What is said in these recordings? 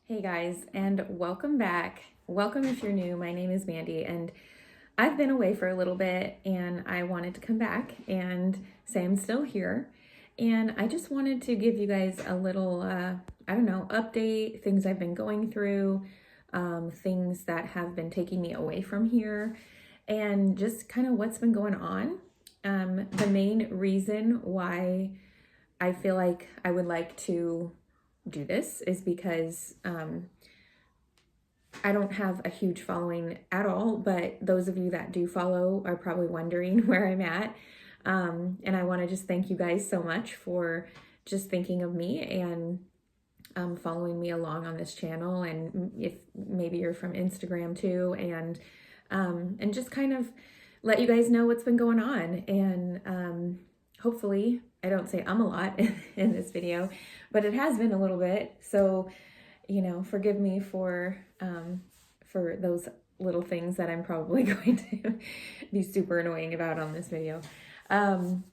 Hey guys, and welcome back. Welcome if you're new. My name is Mandy, and I've been away for a little bit, and I wanted to come back and say I'm still here. And I just wanted to give you guys a little, update, things I've been going through, things that have been taking me away from here, and just kind of what's been going on. The main reason why I feel like I would like to do this is because I don't have a huge following at all, but those of you that do follow are probably wondering where I'm at. And I want to just thank you guys so much for just thinking of me and following me along on this channel. And if maybe you're from Instagram too, and just kind of let you guys know what's been going on. And hopefully, I don't say a lot in this video, but it has been a little bit. So, forgive me for those little things that I'm probably going to be super annoying about on this video. And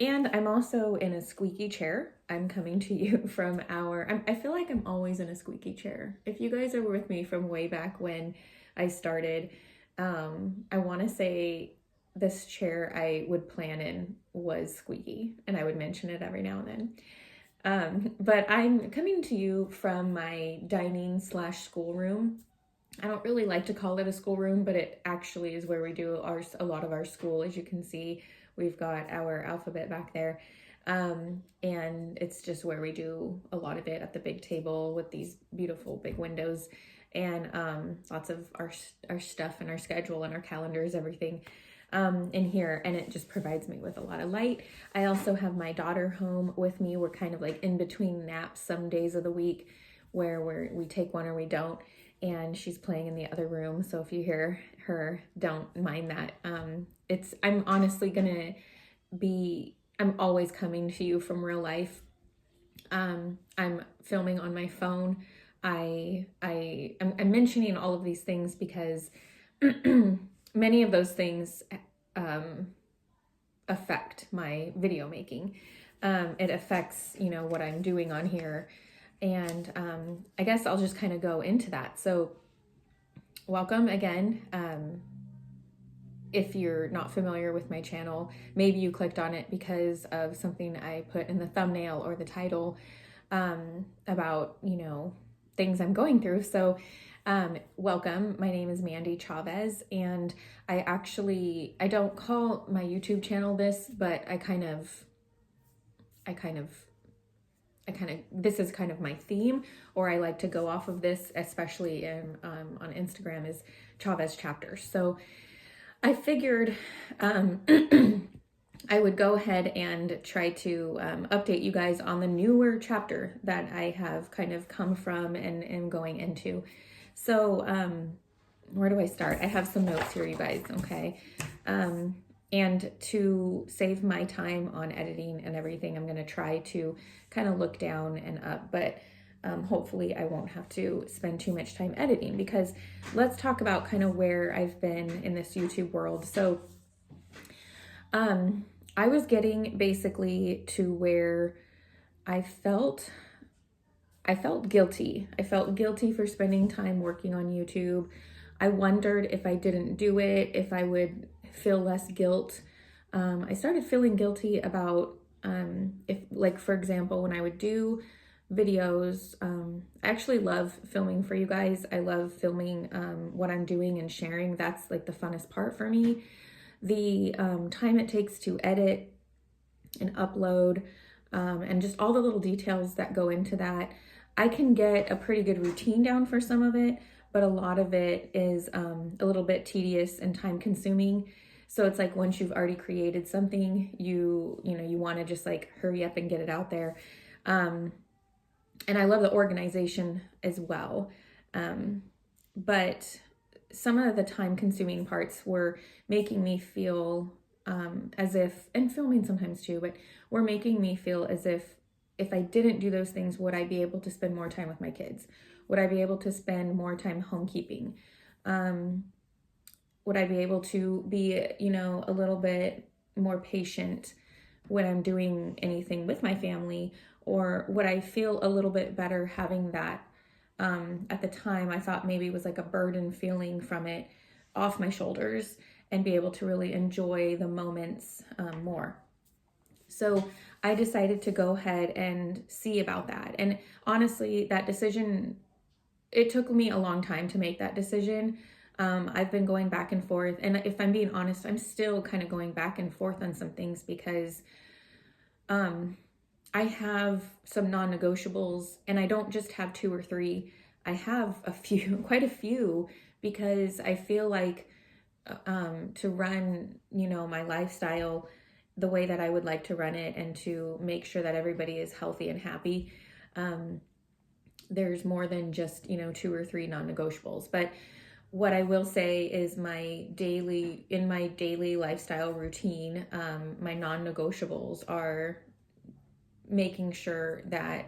I'm also in a squeaky chair. I'm coming to you from I feel like I'm always in a squeaky chair. If you guys are with me from way back when I started, I want to say this chair I would plan in was squeaky, and I would mention it every now and then. But I'm coming to you from my dining/schoolroom. I don't really like to call it a schoolroom, but it actually is where we do a lot of our school. As you can see, we've got our alphabet back there. And it's just where we do a lot of it at the big table with these beautiful big windows and lots of our stuff and our schedule and our calendars, everything in here, and it just provides me with a lot of light. I also have my daughter home with me. We're kind of like in between naps some days of the week where we take one or we don't, and she's playing in the other room. So if you hear her, don't mind that. I'm honestly gonna I'm always coming to you from real life. I'm filming on my phone. I'm mentioning all of these things because many of those things affect my video making. It affects, what I'm doing on here. And I guess I'll just kind of go into that. So welcome again. If you're not familiar with my channel, maybe you clicked on it because of something I put in the thumbnail or the title about, things I'm going through. So welcome. My name is Mandy Chavez, and I don't call my YouTube channel this, but this is kind of my theme, or I like to go off of this, especially on Instagram, is Chavez Chapters. So I figured I would go ahead and try to update you guys on the newer chapter that I have kind of come from and am going into. So where do I start? I have some notes here, you guys, okay? And to save my time on editing and everything, I'm going to try to kind of look down and up, but hopefully I won't have to spend too much time editing, because let's talk about kind of where I've been in this YouTube world. So I was getting basically to where I felt guilty. I felt guilty for spending time working on YouTube. I wondered if I didn't do it, if I would feel less guilt. I started feeling guilty about if, like, for example, when I would do videos, I actually love filming for you guys. I love filming what I'm doing and sharing. That's like the funnest part for me. The time it takes to edit and upload and just all the little details that go into that. I can get a pretty good routine down for some of it, but a lot of it is a little bit tedious and time consuming. So it's like once you've already created something, you want to just like hurry up and get it out there. And I love the organization as well. But some of the time consuming parts were making me feel as if, and filming sometimes too, but were making me feel as if I didn't do those things, would I be able to spend more time with my kids? Would I be able to spend more time homekeeping? Would I be able to be, a little bit more patient when I'm doing anything with my family? Or would I feel a little bit better having that At the time, I thought maybe it was like a burden feeling from it off my shoulders and be able to really enjoy the moments more. So I decided to go ahead and see about that. And honestly, that decision, it took me a long time to make that decision. I've been going back and forth. And if I'm being honest, I'm still kind of going back and forth on some things because I have some non-negotiables, and I don't just have 2 or 3. I have a few, quite a few, because I feel like to run, my lifestyle the way that I would like to run it and to make sure that everybody is healthy and happy. There's more than just, 2 or 3 non-negotiables. But what I will say is in my daily lifestyle routine, my non-negotiables are making sure that,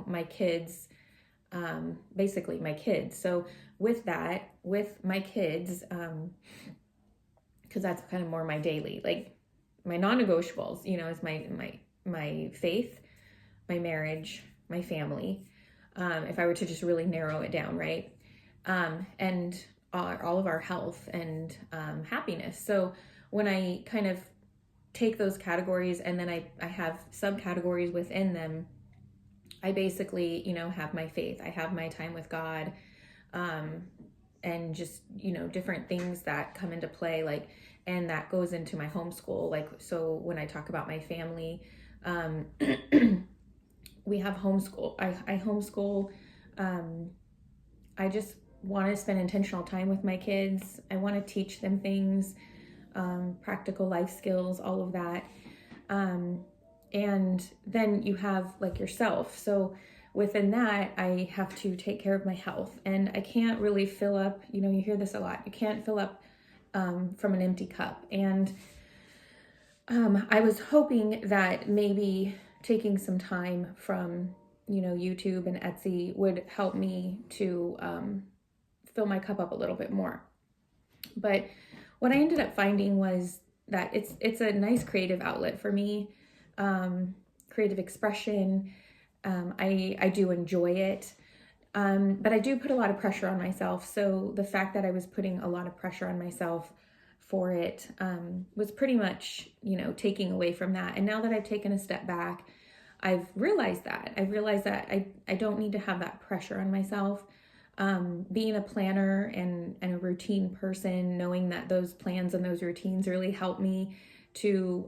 my kids, basically my kids. So with my kids, because that's kind of more my daily, like my non-negotiables, is my faith, my marriage, my family. If I were to just really narrow it down, right? And all of our health and happiness. So when I kind of take those categories and then I have subcategories within them, I basically, have my faith, I have my time with God, and just, different things that come into play, like, and that goes into my homeschool. Like, so when I talk about my family, we have homeschool. I homeschool. I just want to spend intentional time with my kids. I want to teach them things, practical life skills, all of that. And then you have like yourself. So within that, I have to take care of my health, and I can't really fill up, you hear this a lot. You can't fill up from an empty cup. And I was hoping that maybe taking some time from, YouTube and Etsy would help me to fill my cup up a little bit more. But what I ended up finding was that it's a nice creative outlet for me, creative expression. I do enjoy it, but I do put a lot of pressure on myself. So the fact that I was putting a lot of pressure on myself for it was pretty much, taking away from that. And now that I've taken a step back, I've realized that I don't need to have that pressure on myself. Being a planner and a routine person, knowing that those plans and those routines really help me to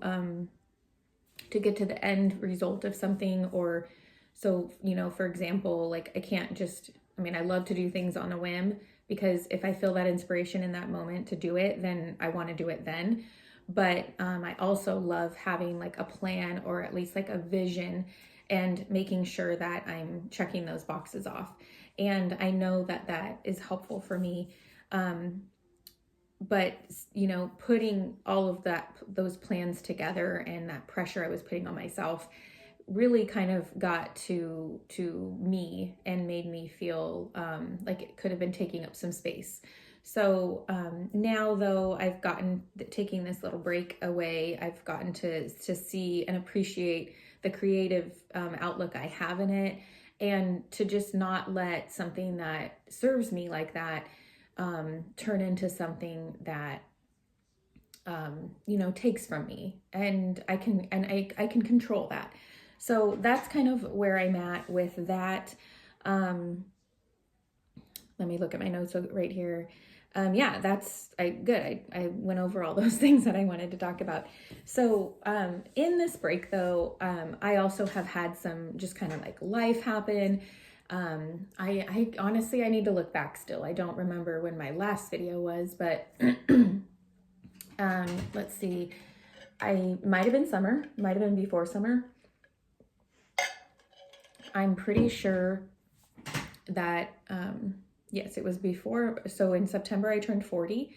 get to the end result of something. Or so, for example, like I love to do things on a whim, because if I feel that inspiration in that moment to do it, then I want to do it then. But I also love having like a plan, or at least like a vision, and making sure that I'm checking those boxes off. And I know that that is helpful for me. But, putting all of those plans together, and that pressure I was putting on myself really kind of got to me and made me feel like it could have been taking up some space. So now, though, I've gotten, taking this little break away, I've gotten to see and appreciate the creative outlook I have in it, and to just not let something that serves me like that turn into something that takes from me, and I can control that. So that's kind of where I'm at with that. Let me look at my notes right here. Good. I went over all those things that I wanted to talk about. So in this break, though, I also have had some just kind of like life happen. I honestly, I need to look back still. I don't remember when my last video was, but let's see. I might have been summer, might have been before summer. I'm pretty sure that, yes, it was before. So in September, I turned 40,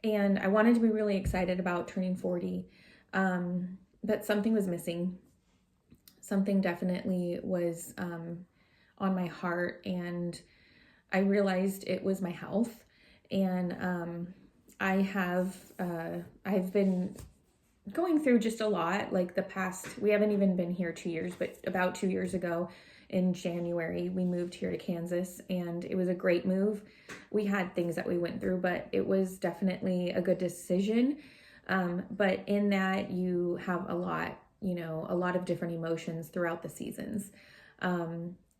and I wanted to be really excited about turning 40. But something was missing. Something definitely was on my heart, and I realized it was my health. And I've been going through just a lot. Like we haven't even been here 2 years, but about 2 years ago in January, we moved here to Kansas, and it was a great move. We had things that we went through, but it was definitely a good decision. But in that, you have a lot of different emotions throughout the seasons.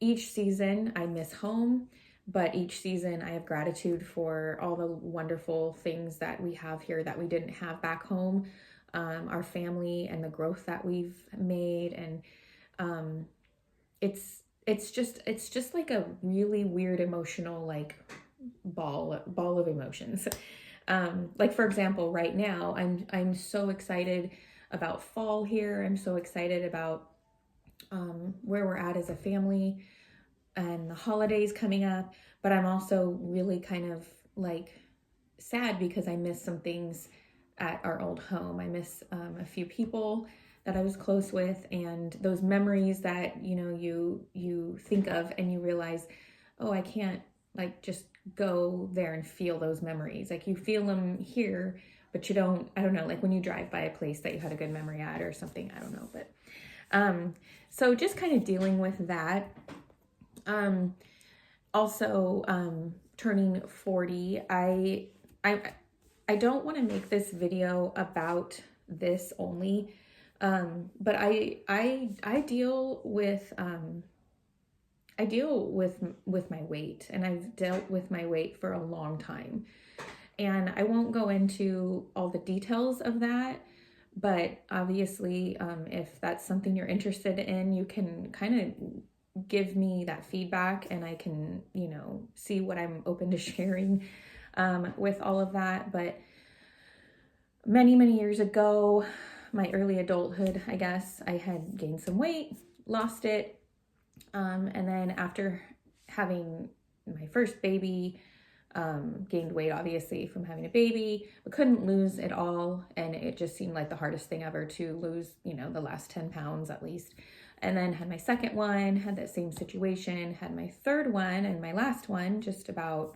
Each season, I miss home, but each season, I have gratitude for all the wonderful things that we have here that we didn't have back home. Our family and the growth that we've made, and it's just like a really weird emotional like ball of emotions. Like for example, right now I'm so excited about fall here. I'm so excited about where we're at as a family and the holidays coming up, but I'm also really kind of like sad because I miss some things at our old home. I miss a few people that I was close with, and those memories that you think of and you realize, oh, I can't like just go there and feel those memories. Like you feel them here, but you don't. I don't know. Like when you drive by a place that you had a good memory at or something. I don't know, but so just kind of dealing with that. Also, turning 40, I don't want to make this video about this only, but I deal with my weight, and I've dealt with my weight for a long time, and I won't go into all the details of that. But obviously, if that's something you're interested in, you can kind of give me that feedback, and I can, see what I'm open to sharing with all of that. But many, many years ago, my early adulthood, I guess, I had gained some weight, lost it. And then after having my first baby, gained weight obviously from having a baby, but couldn't lose it all. And it just seemed like the hardest thing ever to lose, the last 10 pounds at least. And then had my second one, had that same situation, had my third one and my last one just about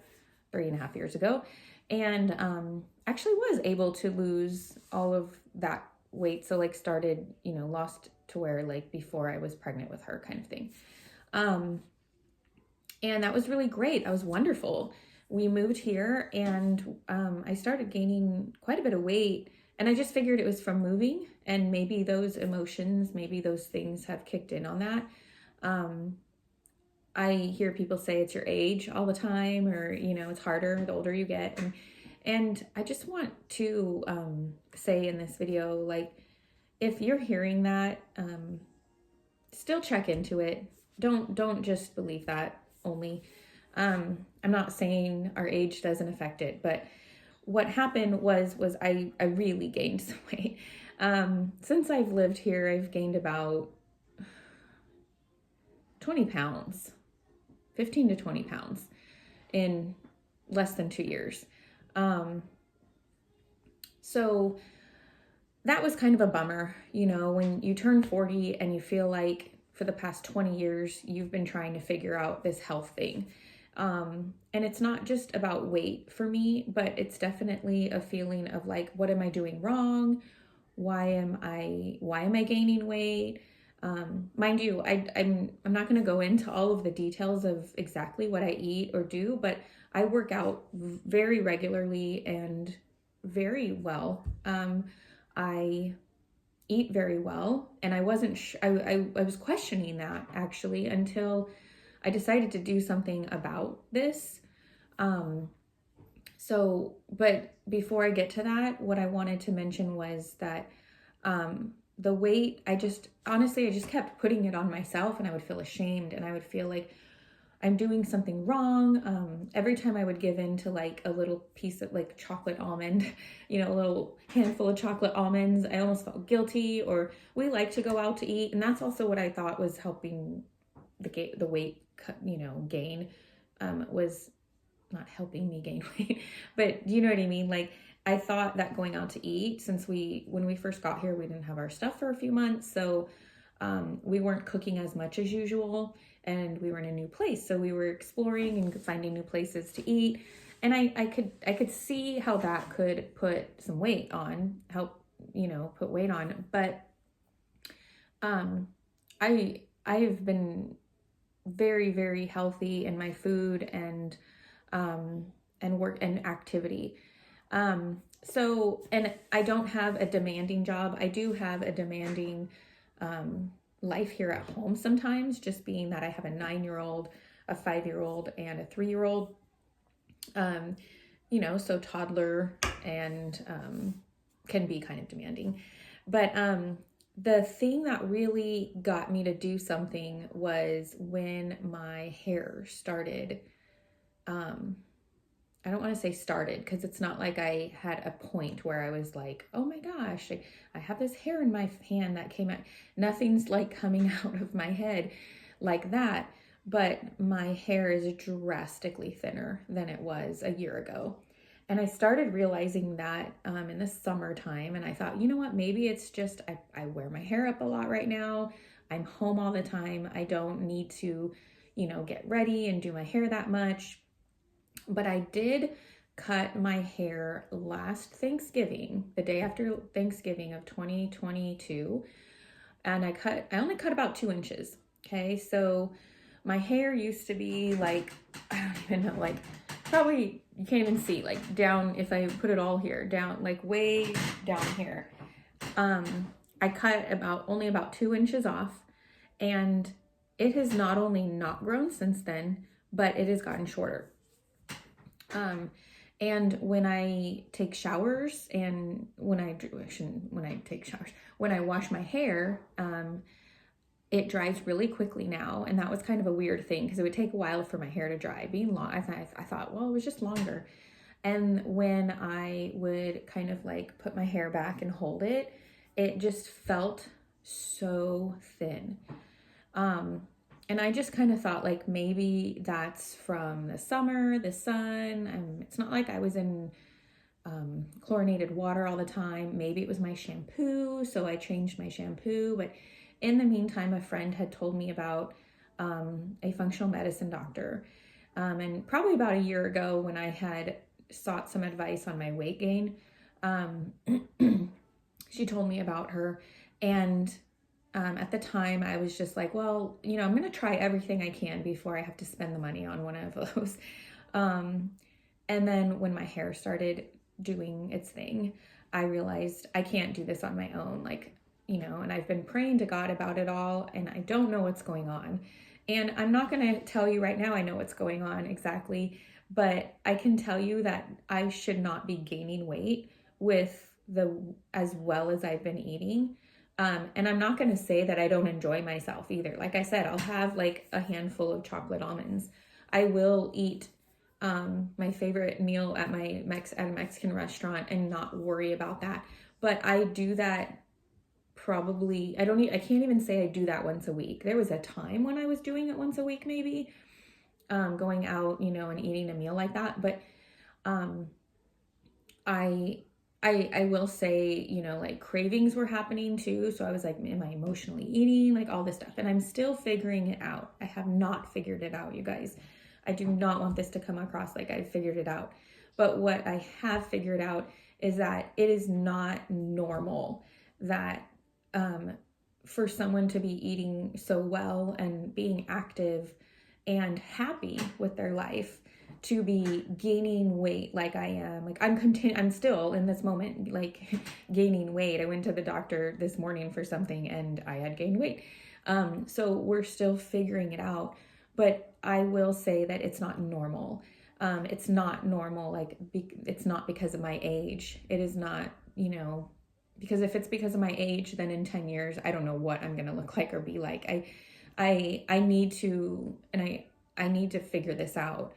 3.5 years ago. And actually was able to lose all of that weight. So like started, lost to where like before I was pregnant with her kind of thing. And that was really great. That was wonderful. We moved here, and I started gaining quite a bit of weight, and I just figured it was from moving, and maybe those emotions, maybe those things have kicked in on that. I hear people say it's your age all the time, or it's harder the older you get, and I just want to say in this video, like, if you're hearing that, still check into it. Don't just believe that only. I'm not saying our age doesn't affect it, but what happened was I really gained some weight. Since I've lived here, I've gained about 20 pounds, 15 to 20 pounds in less than 2 years. So that was kind of a bummer, when you turn 40 and you feel like for the past 20 years, you've been trying to figure out this health thing. And it's not just about weight for me, but it's definitely a feeling of like, what am I doing wrong? Why am I gaining weight? Mind you, I'm not going to go into all of the details of exactly what I eat or do, but I work out very regularly and very well. I eat very well, and I wasn't I was questioning that actually until I decided to do something about this. But before I get to that, what I wanted to mention was that the weight, I just kept putting it on myself, and I would feel ashamed, and I would feel like I'm doing something wrong. Every time I would give in to like a little piece of like chocolate almond, a little handful of chocolate almonds, I almost felt guilty. Or we like to go out to eat, and that's also what I thought was helping the weight, gain, was not helping me gain weight, but you know what I mean? Like, I thought that going out to eat, since when we first got here, we didn't have our stuff for a few months, so we weren't cooking as much as usual, and we were in a new place, so we were exploring and finding new places to eat, and I could see how that could put some weight on, help put weight on. But I've been very, very healthy in my food and work and activity. And I don't have a demanding job. I do have a demanding life here at home sometimes, just being that I have a 9-year-old, a 5-year-old, and a 3-year-old. So toddler and can be kind of demanding. But the thing that really got me to do something was when my hair started. I don't want to say started, because it's not like I had a point where I was like, oh my gosh, I have this hair in my hand that came out. Nothing's like coming out of my head like that, but my hair is drastically thinner than it was a year ago. And I started realizing that in the summertime, and I thought, you know what, maybe it's just I wear my hair up a lot right now. I'm home all the time. I don't need to, get ready and do my hair that much. But I did cut my hair last Thanksgiving, the day after Thanksgiving of 2022. And I only cut about 2 inches. Okay. So my hair used to be like, I don't even know, like probably you can't even see, like down, if I put it all here, down, like way down here. I cut only about 2 inches off, and it has not only not grown since then, but it has gotten shorter. And when I take showers and when I wash my hair, it dries really quickly now. And that was kind of a weird thing, because it would take a while for my hair to dry. Being long, I thought, well, it was just longer. And when I would kind of like put my hair back and hold it, it just felt so thin. And I just kind of thought like maybe that's from the summer, the sun. It's not like I was in chlorinated water all the time. Maybe it was my shampoo, so I changed my shampoo. But in the meantime, a friend had told me about a functional medicine doctor. And probably about a year ago, when I had sought some advice on my weight gain, she told me about her. And at the time, I was just like, well, I'm going to try everything I can before I have to spend the money on one of those. And then when my hair started doing its thing, I realized I can't do this on my own. And I've been praying to God about it all, and I don't know what's going on. And I'm not going to tell you right now I know what's going on exactly, but I can tell you that I should not be gaining weight as well as I've been eating. And I'm not going to say that I don't enjoy myself either. Like I said, I'll have like a handful of chocolate almonds. I will eat my favorite meal at a Mexican restaurant and not worry about that. But I do that probably, I can't even say I do that once a week. There was a time when I was doing it once a week, maybe, going out, and eating a meal like that. But I will say, like cravings were happening too. So I was like, am I emotionally eating? Like all this stuff. And I'm still figuring it out. I have not figured it out, you guys. I do not want this to come across like I figured it out. But what I have figured out is that it is not normal that for someone to be eating so well and being active and happy with their life to be gaining weight like I am. Like I'm still in this moment, like gaining weight. I went to the doctor this morning for something and I had gained weight. So we're still figuring it out, but I will say that it's not normal. It's not normal. Like it's not because of my age. It is not, because if it's because of my age, then in 10 years, I don't know what I'm going to look like or be like. I need to, and I need to figure this out.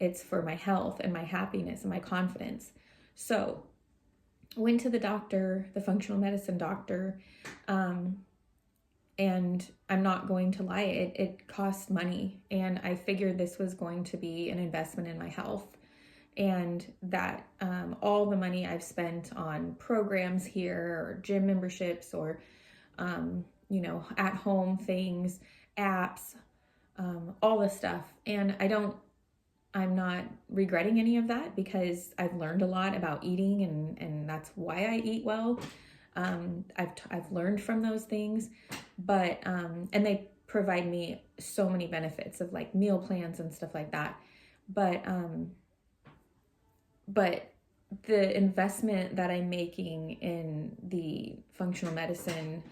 It's for my health and my happiness and my confidence. So went to the doctor, the functional medicine doctor, and I'm not going to lie, it cost money. And I figured this was going to be an investment in my health. And that all the money I've spent on programs here or gym memberships or, at home things, apps, all this stuff. And I'm not regretting any of that because I've learned a lot about eating and that's why I eat well. I've learned from those things, but and they provide me so many benefits of like meal plans and stuff like that. But but the investment that I'm making in the functional medicine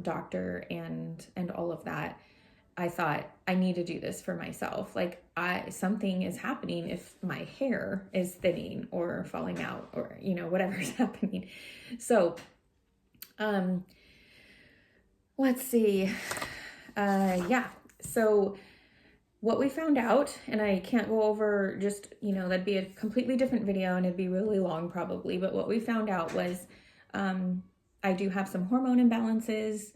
doctor and all of that, I thought I need to do this for myself. Like something is happening if my hair is thinning or falling out or whatever's happening. So let's see. Yeah. So what we found out, and I can't go over just, that'd be a completely different video and it'd be really long probably, but what we found out was I do have some hormone imbalances.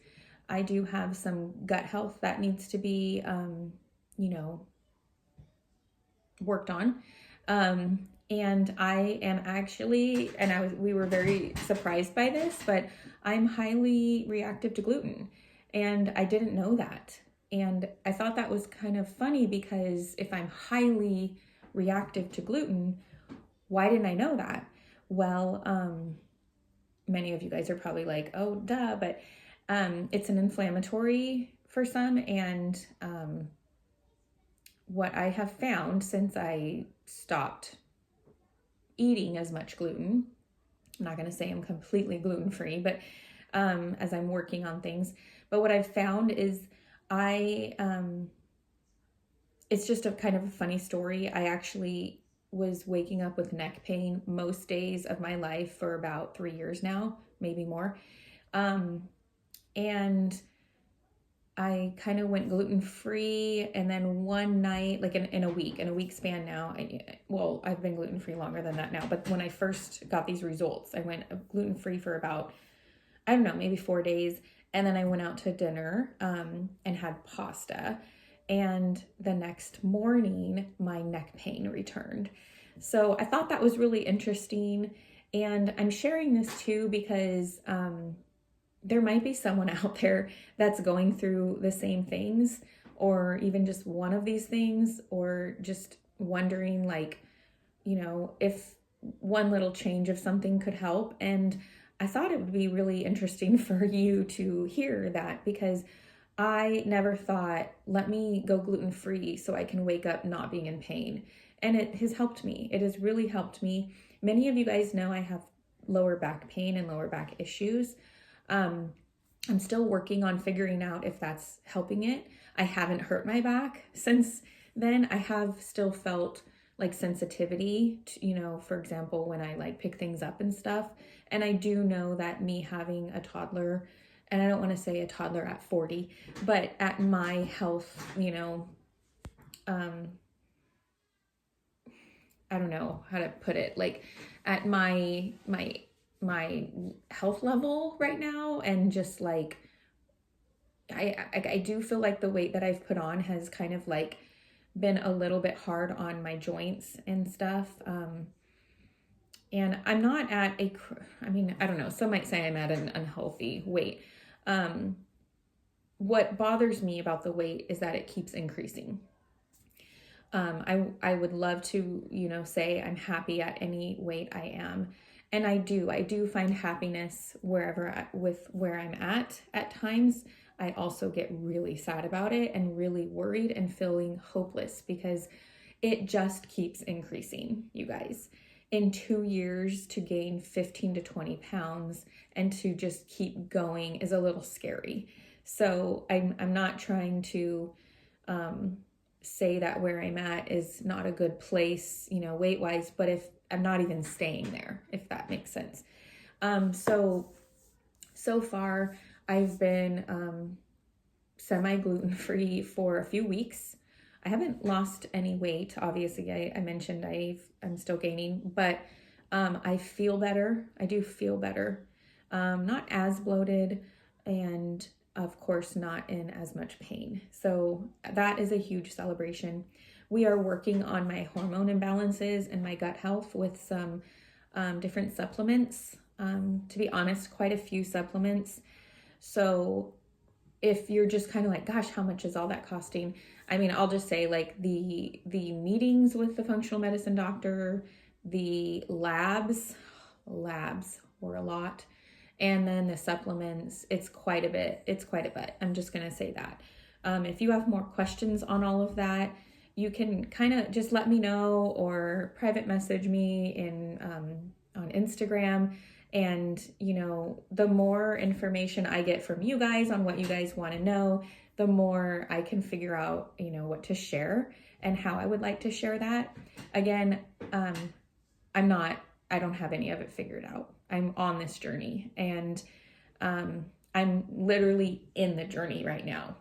I do have some gut health that needs to be, worked on. And I am actually, we were very surprised by this, but I'm highly reactive to gluten. And I didn't know that. And I thought that was kind of funny because if I'm highly reactive to gluten, why didn't I know that? Well, many of you guys are probably like, oh, duh, but it's an inflammatory for some. And what I have found since I stopped eating as much gluten, I'm not going to say I'm completely gluten-free, but as I'm working on things, but what I've found is it's just a kind of a funny story. I actually was waking up with neck pain most days of my life for about 3 years now, maybe more. And I kind of went gluten-free, and then one night, like in a week span now, I've been gluten-free longer than that now, but when I first got these results, I went gluten-free for about, I don't know, maybe 4 days. And then I went out to dinner and had pasta. And the next morning, my neck pain returned. So I thought that was really interesting. And I'm sharing this too because there might be someone out there that's going through the same things, or even just one of these things, or just wondering like, if one little change of something could help. And I thought it would be really interesting for you to hear that, because I never thought, let me go gluten-free so I can wake up not being in pain. And it has helped me. It has really helped me. Many of you guys know I have lower back pain and lower back issues. I'm still working on figuring out if that's helping it. I haven't hurt my back since then. I have still felt like sensitivity to, for example, when I like pick things up and stuff. And I do know that me having a toddler, and I don't want to say a toddler at 40, but at my health, I don't know how to put it, like at my health level right now, and just like I do feel like the weight that I've put on has kind of like been a little bit hard on my joints and stuff. And I'm not at I don't know, some might say I'm at an unhealthy weight. What bothers me about the weight is that it keeps increasing. I would love to, say I'm happy at any weight I am. And I do find happiness where I'm at times. I also get really sad about it and really worried and feeling hopeless because it just keeps increasing, you guys. In 2 years to gain 15 to 20 pounds and to just keep going is a little scary. So I'm not trying to say that where I'm at is not a good place, weight-wise, but if I'm not even staying there, if that makes sense. So far I've been semi-gluten-free for a few weeks. I haven't lost any weight. Obviously, I mentioned I'm still gaining, but I feel better. I do feel better. Not as bloated, and of course not in as much pain. So that is a huge celebration. We are working on my hormone imbalances and my gut health with some different supplements. To be honest, quite a few supplements. So if you're just kind of like, gosh, how much is all that costing? I mean, I'll just say like the meetings with the functional medicine doctor, the labs were a lot. And then the supplements, it's quite a bit. I'm just going to say that. If you have more questions on all of that, you can kind of just let me know or private message me on Instagram. And, the more information I get from you guys on what you guys want to know, the more I can figure out, what to share and how I would like to share that. Again, I don't have any of it figured out. I'm on this journey, and I'm literally in the journey right now.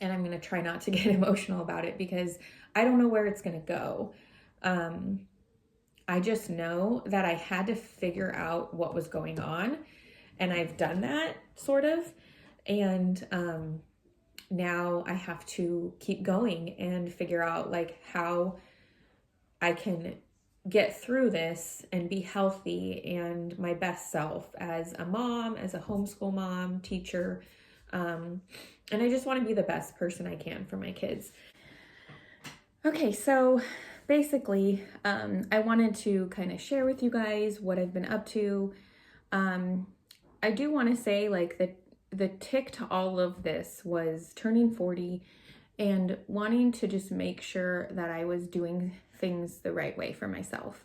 And I'm going to try not to get emotional about it because I don't know where it's going to go. I just know that I had to figure out what was going on, and I've done that sort of. And now I have to keep going and figure out like how I can get through this and be healthy and my best self as a mom, as a homeschool mom, teacher. And I just want to be the best person I can for my kids. Okay, so basically, I wanted to kind of share with you guys what I've been up to. I do want to say like the tick to all of this was turning 40 and wanting to just make sure that I was doing things the right way for myself.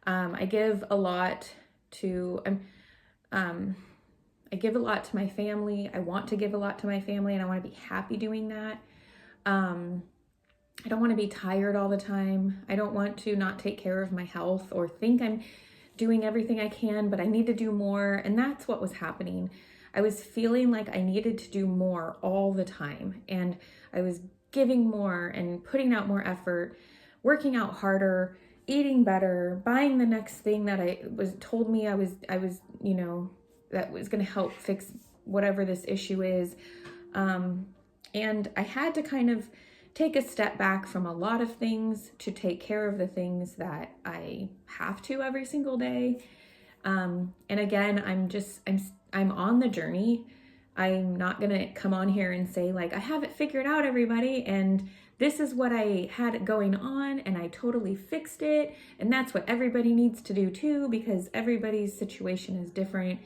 I give a lot to I give a lot to my family. I want to give a lot to my family, and I want to be happy doing that. I don't want to be tired all the time. I don't want to not take care of my health or think I'm doing everything I can, but I need to do more. And that's what was happening. I was feeling like I needed to do more all the time, and I was giving more and putting out more effort, working out harder, eating better, buying the next thing that I was told me I was, that was going to help fix whatever this issue is. And I had to kind of take a step back from a lot of things to take care of the things that I have to every single day. And again, I'm on the journey. I'm not going to come on here and say like, I have it figured out, everybody, and this is what I had going on and I totally fixed it. And that's what everybody needs to do too, because everybody's situation is different.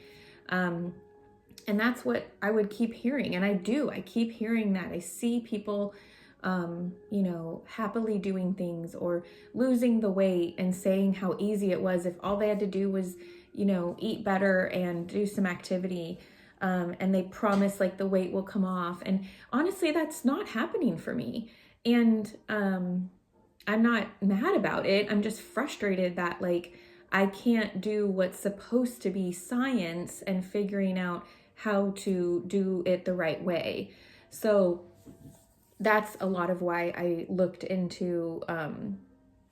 And that's what I would keep hearing. And I keep hearing that. I see people, happily doing things or losing the weight and saying how easy it was if all they had to do was, eat better and do some activity. And they promise like the weight will come off. And honestly, that's not happening for me. And I'm not mad about it. I'm just frustrated that like I can't do what's supposed to be science and figuring out how to do it the right way. So that's a lot of why I looked into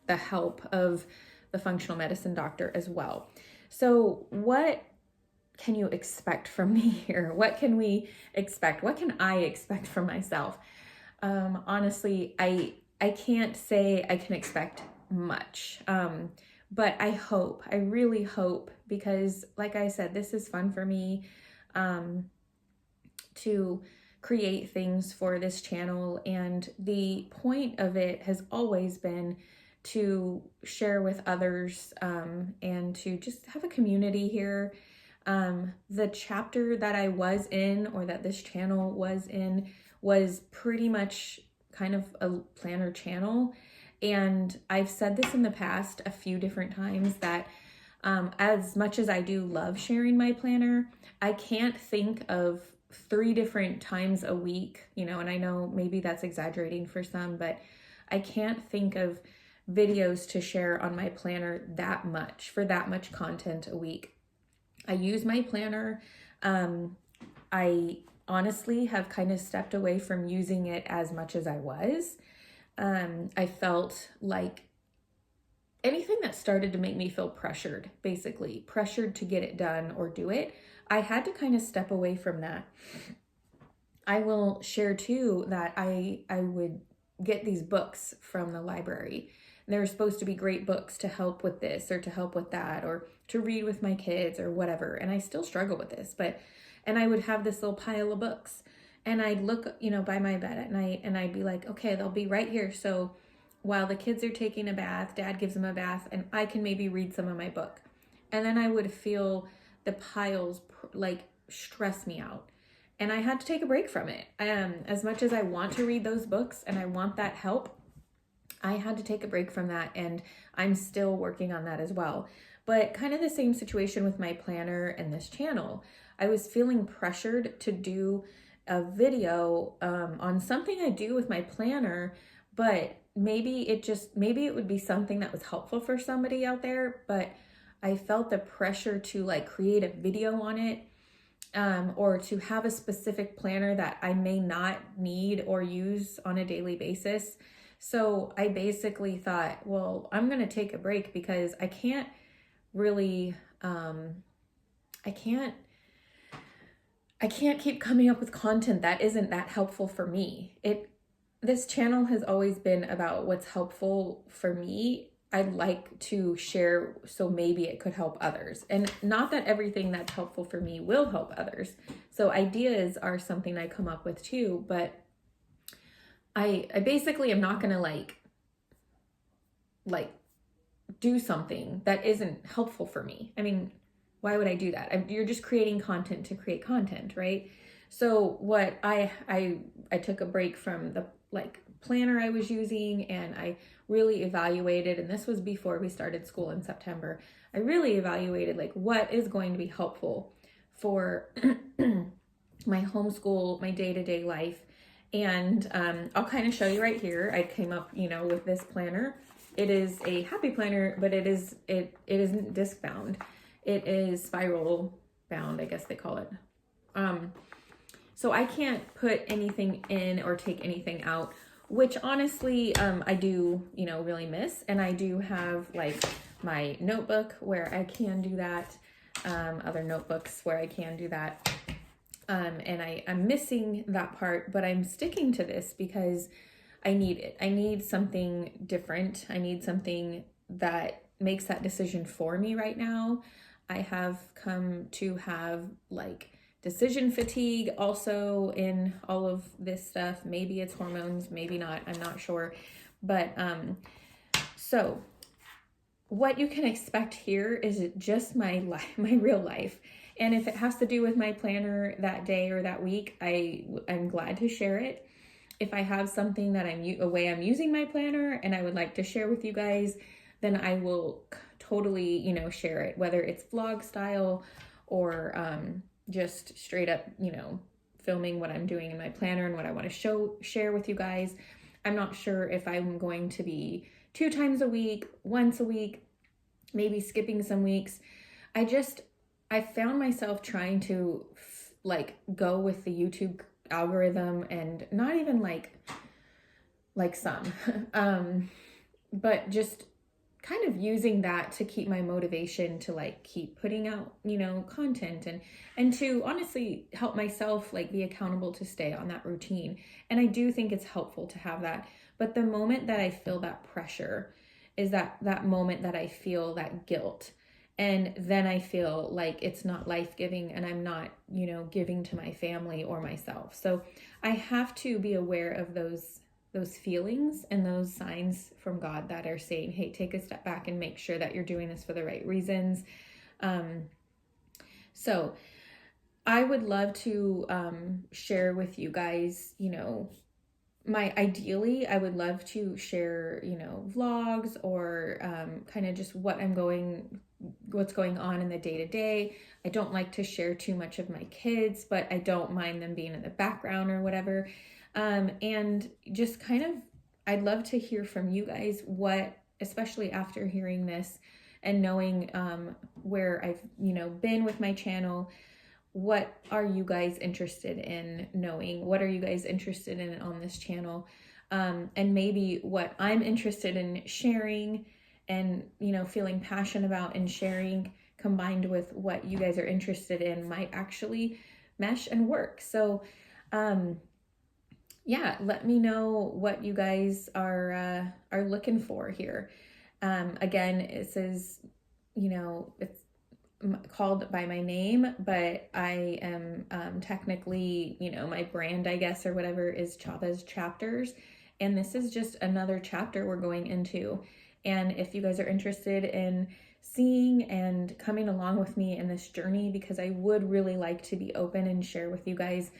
the help of the functional medicine doctor as well. So what can you expect from me here? What can we expect? What can I expect from myself? Honestly, I can't say I can expect much, but I really hope, because like I said, this is fun for me to create things for this channel, and the point of it has always been to share with others and to just have a community here. The chapter that I was in, or that this channel was in, was pretty much kind of a planner channel. And I've said this in the past a few different times that as much as I do love sharing my planner, I can't think of 3 different times a week, and I know maybe that's exaggerating for some, but I can't think of videos to share on my planner for that much content a week. I use my planner. I honestly have kind of stepped away from using it as much as I was. I felt like anything that started to make me feel pressured to get it done or do it, I had to kind of step away from that. I will share too that I would get these books from the library. They're supposed to be great books to help with this or to help with that or to read with my kids or whatever. And I still struggle with this, and I would have this little pile of books, and I'd look, by my bed at night, and I'd be like, okay, they'll be right here. So while the kids are taking a bath, Dad gives them a bath, and I can maybe read some of my book. And then I would feel the piles like stress me out. And I had to take a break from it. As much as I want to read those books and I want that help, I had to take a break from that, and I'm still working on that as well. But kind of the same situation with my planner and this channel. I was feeling pressured to do a video on something I do with my planner, but maybe it would be something that was helpful for somebody out there, but I felt the pressure to like create a video on it, or to have a specific planner that I may not need or use on a daily basis. So I basically thought, well, I'm going to take a break because I can't really, I can't keep coming up with content that isn't that helpful for me. This channel has always been about what's helpful for me. I'd like to share, so maybe it could help others. And not that everything that's helpful for me will help others. So ideas are something I come up with too, but I basically am not gonna like do something that isn't helpful for me. I mean, why would I do that? You're just creating content to create content, right? So what I took a break from the planner I was using, and I really evaluated, and this was before we started school in September. I really evaluated like what is going to be helpful for my homeschool, my day-to-day life. And I'll kind of show you right here. I came up, with this planner. It is a happy planner, but it isn't disc bound. It is spiral bound, I guess they call it. So I can't put anything in or take anything out, which honestly, I do, really miss. And I do have like my notebook where I can do that, other notebooks where I can do that. And I'm missing that part, but I'm sticking to this because I need it. I need something different. I need something that makes that decision for me right now. I have come to have like decision fatigue also in all of this stuff. Maybe it's hormones, maybe not, I'm not sure. But so what you can expect here is just my life, my real life. And if it has to do with my planner that day or that week, I'm glad to share it. If I have something that a way I'm using my planner and I would like to share with you guys, then I will totally, share it, whether it's vlog style or just straight up, filming what I'm doing in my planner and what I want to share with you guys. I'm not sure if I'm going to be 2 times a week, once a week, maybe skipping some weeks. I found myself trying to go with the YouTube algorithm, and not even like some, but just kind of using that to keep my motivation to keep putting out, content and to honestly help myself be accountable to stay on that routine. And I do think it's helpful to have that. But the moment that I feel that pressure is that moment that I feel that guilt. And then I feel like it's not life-giving and I'm not, giving to my family or myself. So I have to be aware of those feelings and those signs from God that are saying, hey, take a step back and make sure that you're doing this for the right reasons. So I would love to share with you guys, ideally, I would love to share, vlogs or kind of just what's going on in the day-to-day. I don't like to share too much of my kids, but I don't mind them being in the background or whatever. And just kind of, I'd love to hear from you guys especially after hearing this and knowing where I've, been with my channel. What are you guys interested in knowing? What are you guys interested in on this channel? And maybe what I'm interested in sharing and, feeling passionate about and sharing combined with what you guys are interested in might actually mesh and work. So, yeah, let me know what you guys are looking for here. Again, it says, it's called by my name, but I am technically, my brand, I guess, or whatever, is Chavez Chapters. And this is just another chapter we're going into. And if you guys are interested in seeing and coming along with me in this journey, because I would really like to be open and share with you guys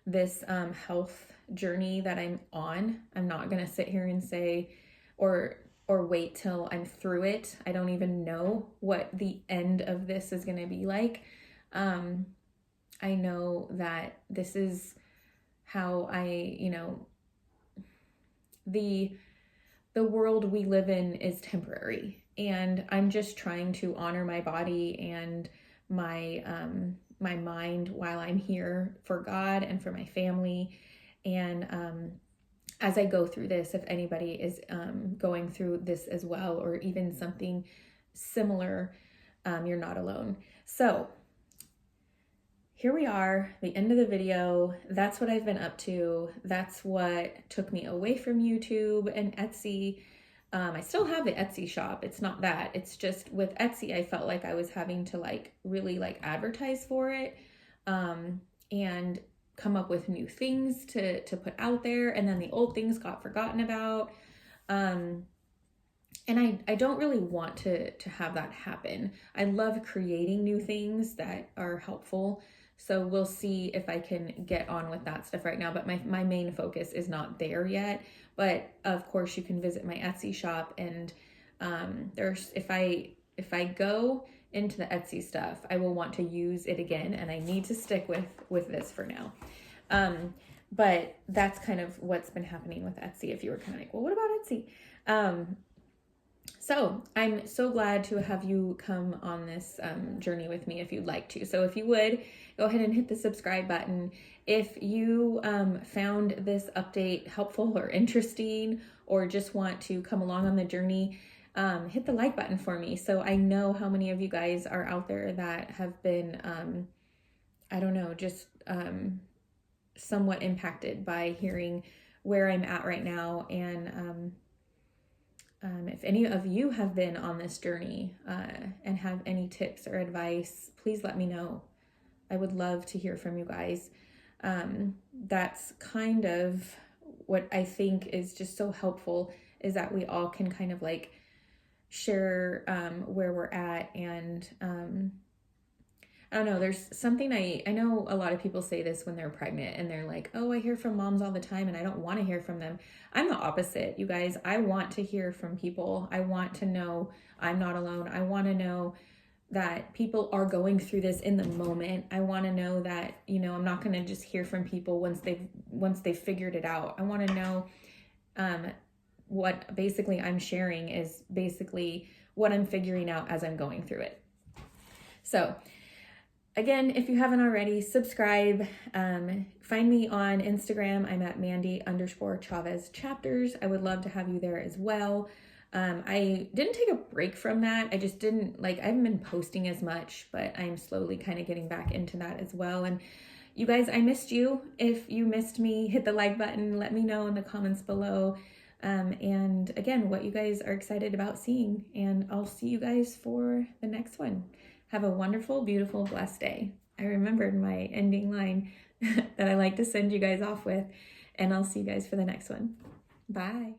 this health journey that I'm on. I'm not going to sit here and say or wait till I'm through it. I don't even know what the end of this is going to be like. I know that this is how the world we live in is temporary, and I'm just trying to honor my body and my my mind while I'm here for God and for my family. And as I go through this, if anybody is going through this as well, or even something similar, you're not alone. So here we are, the end of the video. That's what I've been up to. That's what took me away from YouTube and Etsy. I still have the Etsy shop. It's not that. It's just with Etsy, I felt like I was having to really advertise for it, and come up with new things to put out there. And then the old things got forgotten about. And I don't really want to have that happen. I love creating new things that are helpful. So we'll see if I can get on with that stuff right now. But my main focus is not there yet. But of course, you can visit my Etsy shop, and if I go into the Etsy stuff, I will want to use it again, and I need to stick with this for now. But that's kind of what's been happening with Etsy. If you were kind of like, well, what about Etsy? So I'm so glad to have you come on this journey with me if you'd like to. So if you would, go ahead and hit the subscribe button. If you found this update helpful or interesting, or just want to come along on the journey, hit the like button for me, so I know how many of you guys are out there that have been, somewhat impacted by hearing where I'm at right now. And if any of you have been on this journey and have any tips or advice, please let me know. I would love to hear from you guys. That's kind of what I think is just so helpful, is that we all can kind of share where we're at. And I don't know, there's something I know a lot of people say this when they're pregnant, and they're like, oh, I hear from moms all the time and I don't want to hear from them. I'm the opposite, you guys. I want to hear from people. I want to know I'm not alone. I want to know that people are going through this in the moment. I want to know that, I'm not going to just hear from people once they've figured it out. I want to know what basically I'm sharing is basically what I'm figuring out as I'm going through it. So again, if you haven't already, subscribe. Find me on Instagram. I'm at Mandy_Chavez chapters. I would love to have you there as well. I didn't take a break from that. I just didn't I haven't been posting as much, but I'm slowly kind of getting back into that as well. And you guys, I missed you. If you missed me, hit the like button. Let me know in the comments below. And again, what you guys are excited about seeing. And I'll see you guys for the next one. Have a wonderful, beautiful, blessed day. I remembered my ending line that I like to send you guys off with, and I'll see you guys for the next one. Bye.